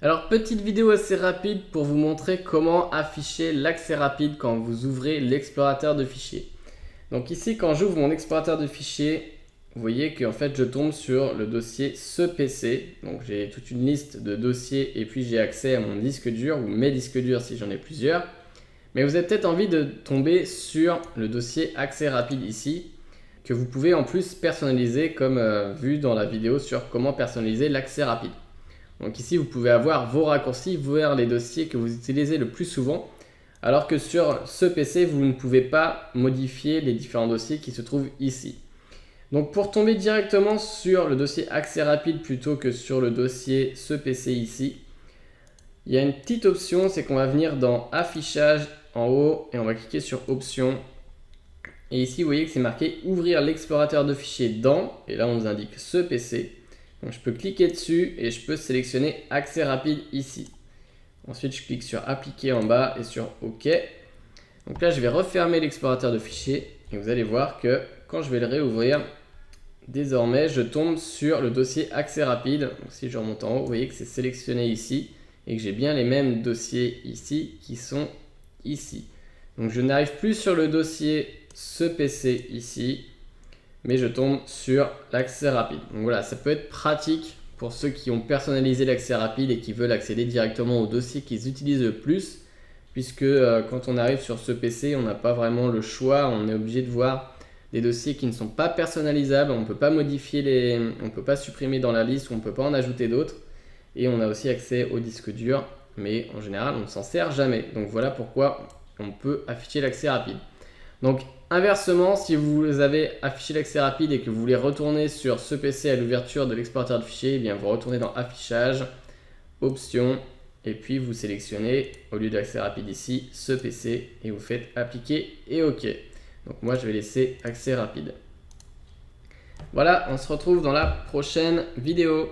Alors, petite vidéo assez rapide pour vous montrer comment afficher l'accès rapide quand vous ouvrez l'explorateur de fichiers. Donc ici, quand j'ouvre mon explorateur de fichiers, vous voyez qu'en fait je tombe sur le dossier ce PC. Donc j'ai toute une liste de dossiers et puis j'ai accès à mon disque dur ou mes disques durs si j'en ai plusieurs. Mais vous avez peut-être envie de tomber sur le dossier accès rapide ici, que vous pouvez en plus personnaliser comme vu dans la vidéo sur comment personnaliser l'accès rapide. Donc ici, vous pouvez avoir vos raccourcis vers les dossiers que vous utilisez le plus souvent, alors que sur ce PC, vous ne pouvez pas modifier les différents dossiers qui se trouvent ici. Donc pour tomber directement sur le dossier accès rapide plutôt que sur le dossier ce PC ici, il y a une petite option, c'est qu'on va venir dans affichage en haut et on va cliquer sur options. Et ici, vous voyez que c'est marqué ouvrir l'explorateur de fichiers dans, et là on nous indique ce PC. Donc je peux cliquer dessus et je peux sélectionner accès rapide ici. Ensuite je clique sur appliquer en bas et sur OK. Donc là je vais refermer l'explorateur de fichiers et vous allez voir que quand je vais le réouvrir, désormais je tombe sur le dossier accès rapide. Donc si je remonte en haut, vous voyez que c'est sélectionné ici et que j'ai bien les mêmes dossiers ici qui sont ici. Donc je n'arrive plus sur le dossier ce PC ici, mais je tombe sur l'accès rapide. Donc voilà, ça peut être pratique pour ceux qui ont personnalisé l'accès rapide et qui veulent accéder directement au dossier qu'ils utilisent le plus, puisque quand on arrive sur ce PC, on n'a pas vraiment le choix, on est obligé de voir des dossiers qui ne sont pas personnalisables, on ne peut pas modifier on ne peut pas supprimer dans la liste ou on ne peut pas en ajouter d'autres, et on a aussi accès au disque dur, mais en général on ne s'en sert jamais. Donc voilà pourquoi on peut afficher l'accès rapide. Donc inversement, si vous avez affiché l'accès rapide et que vous voulez retourner sur ce PC à l'ouverture de l'explorateur de fichiers, eh bien vous retournez dans affichage, options, et puis vous sélectionnez au lieu d'accès rapide ici, ce PC, et vous faites appliquer et OK. Donc moi je vais laisser accès rapide. Voilà, on se retrouve dans la prochaine vidéo.